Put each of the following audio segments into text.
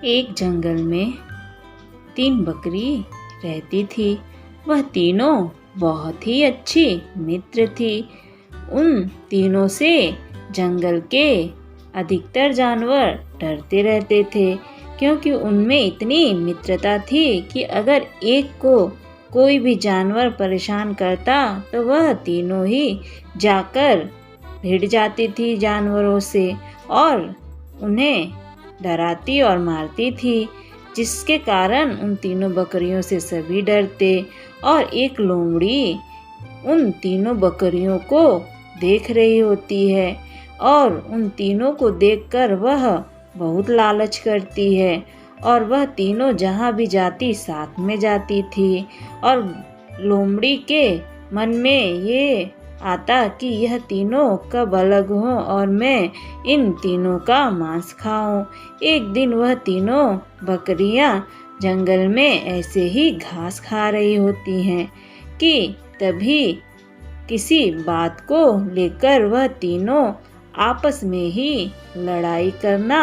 एक जंगल में 3 बकरी रहती थी। वह तीनों बहुत ही अच्छी मित्र थी। उन तीनों से जंगल के अधिकतर जानवर डरते रहते थे, क्योंकि उनमें इतनी मित्रता थी कि अगर एक को कोई भी जानवर परेशान करता तो वह तीनों ही जाकर भिड़ जाती थी जानवरों से और उन्हें डराती और मारती थी, जिसके कारण उन तीनों बकरियों से सभी डरते। और एक लोमड़ी उन तीनों बकरियों को देख रही होती है और उन तीनों को देखकर वह बहुत लालच करती है और वह तीनों जहाँ भी जाती साथ में जाती थी। और लोमड़ी के मन में ये आता कि यह तीनों कब अलग हों और मैं इन तीनों का मांस खाऊं। एक दिन वह तीनों बकरियां जंगल में ऐसे ही घास खा रही होती हैं कि तभी किसी बात को लेकर वह तीनों आपस में ही लड़ाई करना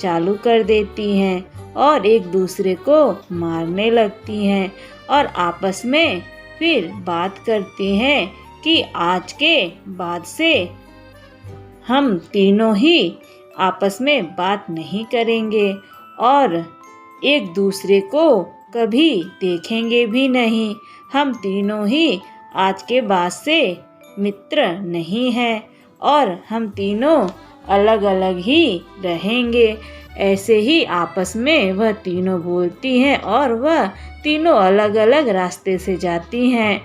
चालू कर देती हैं और एक दूसरे को मारने लगती हैं और आपस में फिर बात करती हैं कि आज के बाद से हम तीनों ही आपस में बात नहीं करेंगे और एक दूसरे को कभी देखेंगे भी नहीं। हम तीनों ही आज के बाद से मित्र नहीं हैं और हम तीनों अलग अलग ही रहेंगे। ऐसे ही आपस में वह तीनों बोलती हैं और वह तीनों अलग अलग रास्ते से जाती हैं।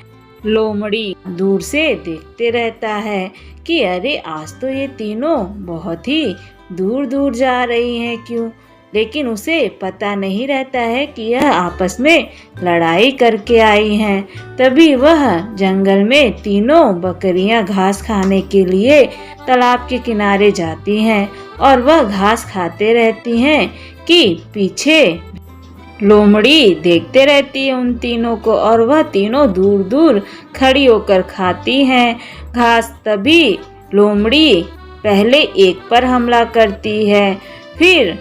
लोमड़ी दूर से देखते रहता है कि अरे आज तो ये तीनों बहुत ही दूर दूर जा रही हैं क्यों, लेकिन उसे पता नहीं रहता है कि यह आपस में लड़ाई करके आई हैं। तभी वह जंगल में तीनों बकरियां घास खाने के लिए तालाब के किनारे जाती हैं और वह घास खाते रहती हैं कि पीछे लोमड़ी देखते रहती है उन तीनों को और वह तीनों दूर दूर खड़ी होकर खाती हैं घास। तभी लोमड़ी पहले एक पर हमला करती है, फिर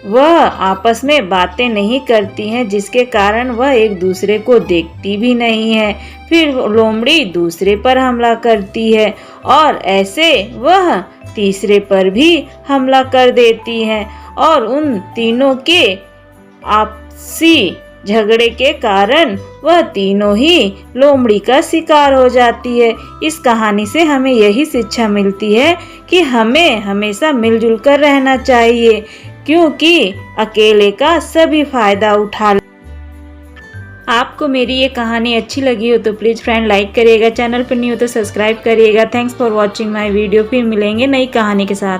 वह आपस में बातें नहीं करती हैं, जिसके कारण वह एक दूसरे को देखती भी नहीं है। फिर लोमड़ी दूसरे पर हमला करती है और ऐसे वह तीसरे पर भी हमला कर देती है और उन तीनों के आपसी झगड़े के कारण वह तीनों ही लोमड़ी का शिकार हो जाती है। इस कहानी से हमें यही शिक्षा मिलती है कि हमें हमेशा मिलजुल कर रहना चाहिए, क्योंकि अकेले का सभी फायदा उठा। आपको मेरी ये कहानी अच्छी लगी हो तो प्लीज़ फ्रेंड लाइक करिएगा, चैनल पर न्यू हो तो सब्सक्राइब करिएगा। Thanks for watching my video. फिर मिलेंगे नई कहानी के साथ।